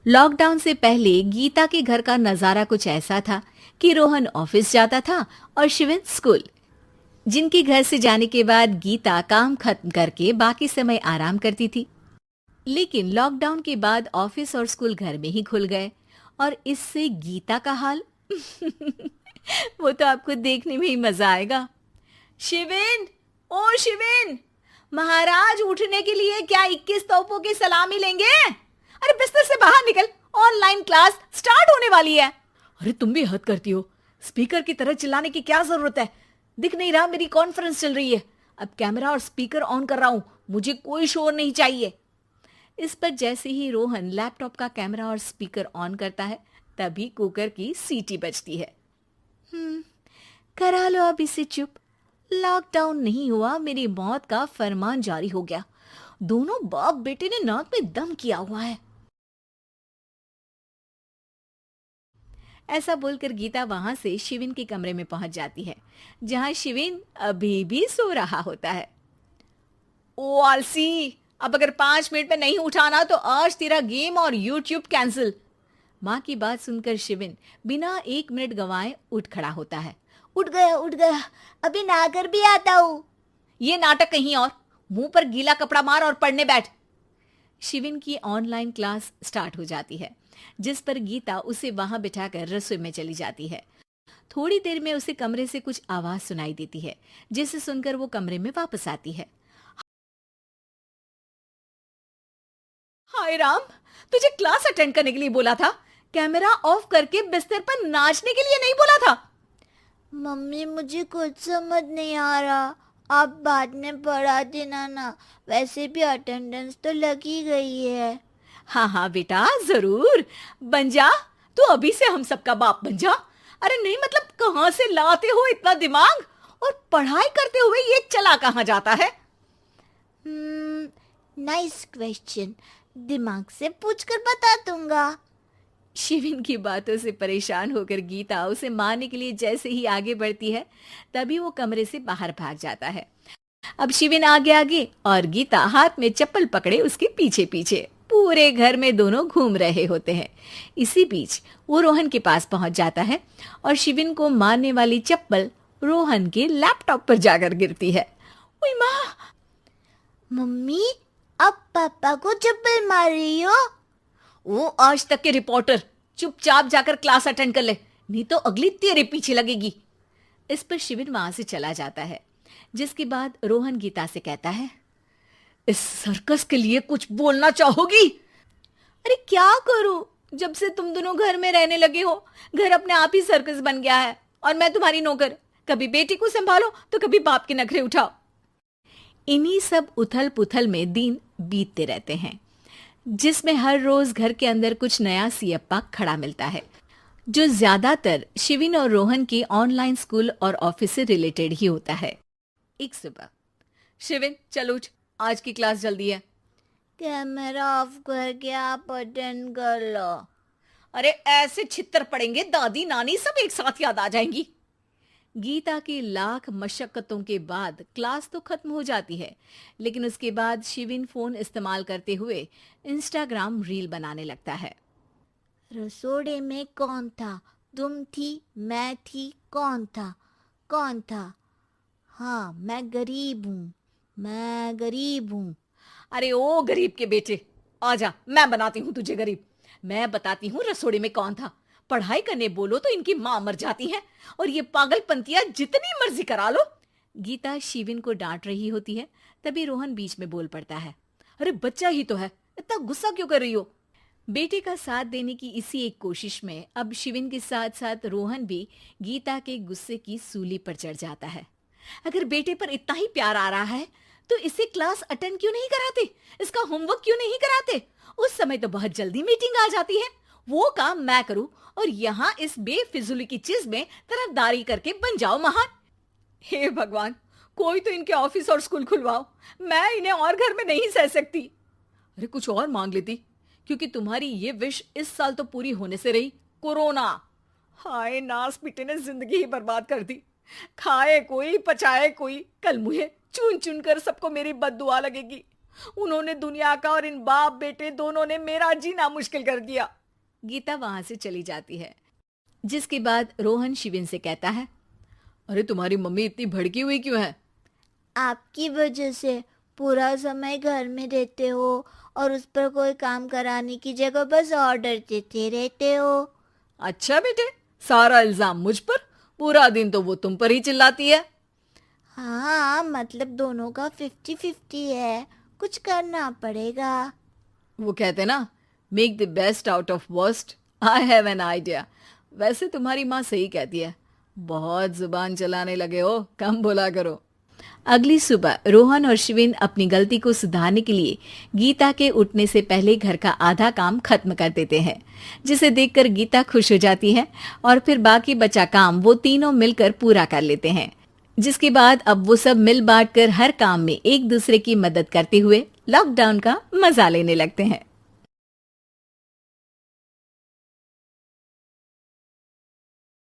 Lockdown से पहले गीता के घर का नजारा कुछ ऐसा था कि रोहन ऑफिस जाता था और शिविन स्कूल। जिनके घर से जाने के बाद गीता काम खत्म करके बाकी समय आराम करती थी। लेकिन लॉकडाउन के बाद ऑफिस और स्कूल घर में ही खुल गए और इससे गीता का हाल वो तो आपको देखने में ही मजा आएगा। शिविन, ओ शिविन, महाराज उठने के लिए क्या 21 तोपों की सलामी लेंगे? अरे बिस्तर से बाहर निकल, ऑनलाइन क्लास स्टार्ट होने वाली है। अरे तुम भी हद करती हो, स्पीकर की तरह चिल्लाने की क्या जरूरत है? दिख नहीं रहा मेरी कॉन्फ्रेंस चल रही है। अब कैमरा और स्पीकर ऑन कर रहा हूं, मुझे कोई शोर नहीं चाहिए। इस पर जैसे ही रोहन लैपटॉप का कैमरा और स्पीकर ऑन करता है तभी कुकर की सीटी बजती है। करा लो अब इसे चुप। लॉकडाउन नहीं हुआ, मेरी मौत का फरमान जारी हो गया। दोनों बाप बेटे ने नाक में दम किया हुआ है। ऐसा बोलकर गीता वहां से शिविन के कमरे में पहुंच जाती है, जहां शिविन अभी भी सो रहा होता है। ओ आलसी, अब अगर 5 मिनट में नहीं उठाना तो आज तेरा गेम और यूट्यूब कैंसिल। माँ की बात सुनकर शिविन बिना 1 मिनट गंवाए उठ खड़ा होता है। उठ गया, अभी नहाकर भी आता हूँ। ये नाटक कहीं और, मुंह पर गीला कपड़ा मार और पढ़ने बैठ। शिविन की ऑनलाइन क्लास स्टार्ट हो जाती है, जिस पर गीता उसे वहां बिठाकर रसोई में चली जाती है। थोड़ी देर में उसे कमरे से कुछ आवाज सुनाई देती है, जिसे सुनकर वो कमरे में वापस आती है। हाय राम, तुझे क्लास अटेंड करने के लिए बोला था, कैमरा ऑफ करके बिस्तर पर नाचने के लिए नहीं बोला था। मम्मी मुझे कुछ समझ नहीं आ रहा। आप बाद में पढ़ा देना ना, वैसे भी अटेंडेंस तो लगी गई है। हाँ हाँ बेटा, जरूर बन जा। तू अभी से हम सबका बाप बन जा। अरे नहीं मतलब कहाँ से लाते हो इतना दिमाग, और पढ़ाई करते हुए ये चला कहाँ जाता है? नाइस क्वेश्चन, दिमाग से पूछकर बता दूंगा। शिविन की बातों से परेशान होकर गीता उसे मारने के लिए जैसे ही आगे बढ़ती है तभी वो कमरे से बाहर भाग जाता है। अब शिविन आगे आगे और गीता हाथ में चप्पल पकड़े उसके पीछे पीछे पूरे घर में दोनों घूम रहे होते हैं। इसी बीच वो रोहन के पास पहुंच जाता है और शिविन को मारने वाली चप्पल रोहन के लैपटॉप पर जाकर गिरती है। ओए माँ! मम्मी, अब पापा को चप्पल मार रही हो? वो आज तक के रिपोर्टर, चुपचाप जाकर क्लास अटेंड कर ले, नहीं तो अगली तेरे पीछे लगेगी। इस पर शिविन वहां से चला जाता है, जिसके बाद रोहन गीता से कहता है, इस सर्कस के लिए कुछ बोलना चाहोगी? अरे क्या करूं, जब से तुम दोनों घर में रहने लगे हो घर अपने आप ही सर्कस बन गया है और मैं तुम्हारी नौकर। कभी बेटी को संभालो तो कभी बाप के नखरे उठाओ। इन्हीं सब उथल पुथल में दिन बीतते रहते हैं, जिसमें हर रोज घर के अंदर कुछ नया सियप्पा खड़ा मिलता है, जो ज्यादातर शिविन और रोहन के ऑनलाइन स्कूल और ऑफिस से रिलेटेड ही होता है। एक सुबह, शिविन चलो उठ, आज की क्लास जल्दी है। कैमरा ऑफ करके आप अटेंड कर लो। अरे ऐसे छित्तर पड़ेंगे, दादी नानी सब एक साथ याद आ जाएंगी। गीता की लाख मशक्कतों के बाद क्लास तो खत्म हो जाती है, लेकिन उसके बाद शिविन फोन इस्तेमाल करते हुए इंस्टाग्राम रील बनाने लगता है। रसोड़े में कौन था? तुम थी, मैं थी, कौन था? कौन था? हाँ, मैं गरीब हूँ, मैं गरीब हूँ। अरे ओ गरीब के बेटे, आजा, मैं बनाती हूँ तुझे गरीब। मैं बताती हूँ रसोड़े में कौन था। पढ़ाई करने बोलो तो इनकी माँ मर जाती है, और ये पागलपंतियां जितनी मर्जी करा लो। गीता शिविन को डांट रही होती है, तभी रोहन बीच में बोल पड़ता है, अरे बच्चा ही तो है, इतना गुस्सा क्यों कर रही हो? बेटे का साथ देने की इसी एक कोशिश में अब शिविन के साथ साथ रोहन भी गीता के गुस्से की सूली पर चढ़ जाता है। अगर बेटे पर इतना ही प्यार आ रहा है तो इसे क्लास अटेंड क्यों नहीं कराते, इसका होमवर्क क्यों नहीं कराते? उस समय तो बहुत जल्दी मीटिंग आ जाती है, वो काम मैं करूं और यहाँ इस बेफिजुली की चीज में तरफदारी करके बन जाओ महान। हे भगवान, कोई तो इनके ऑफिस और स्कूल खुलवाओ, मैं इन्हें और घर में नहीं सह सकती। अरे कुछ और मांग लेती, क्योंकि तुम्हारी ये विश इस साल तो पूरी होने से रही, कोरोना। हाय नास पिटे ने जिंदगी ही बर्बाद कर दी। खाए कोई पचाए कोई, कल मुझे चुन चुन कर सबको मेरी बद्दुआ लगेगी। उन्होंने दुनिया का और इन बाप बेटे दोनों ने मेरा जीना मुश्किल कर दिया। गीता वहां से चली जाती है। जिसके बाद रोहन शिविन से कहता है, अरे तुम्हारी मम्मी इतनी भड़की हुई क्यों है? आपकी वजह से पूरा समय घर में रहते हो और उस पर कोई काम कराने की जगह बस ऑर्डर देते रहते हो। अच्छा बेटे, सारा इल्जाम मुझ पर, पूरा दिन तो वो तुम पर ही चिल्लाती है। हाँ, मतलब दोनों का 50-50 है, कुछ करना पड़ेगा। वो कहते ना, make the best out of worst. I have an idea. वैसे तुम्हारी माँ सही कहती है, बहुत जुबान चलाने लगे हो, कम बोला करो। अगली सुबह रोहन और शिविन अपनी गलती को सुधारने के लिए गीता के उठने से पहले घर का आधा काम खत्म कर देते हैं, जिसे देखकर गीता खुश हो जाती है और फिर बाकी बचा काम वो तीनों मिलकर पूरा कर लेते हैं। जिसके बाद अब वो सब मिल बांट कर हर काम में एक दूसरे की मदद करते हुए लॉकडाउन का मजा लेने लगते हैं।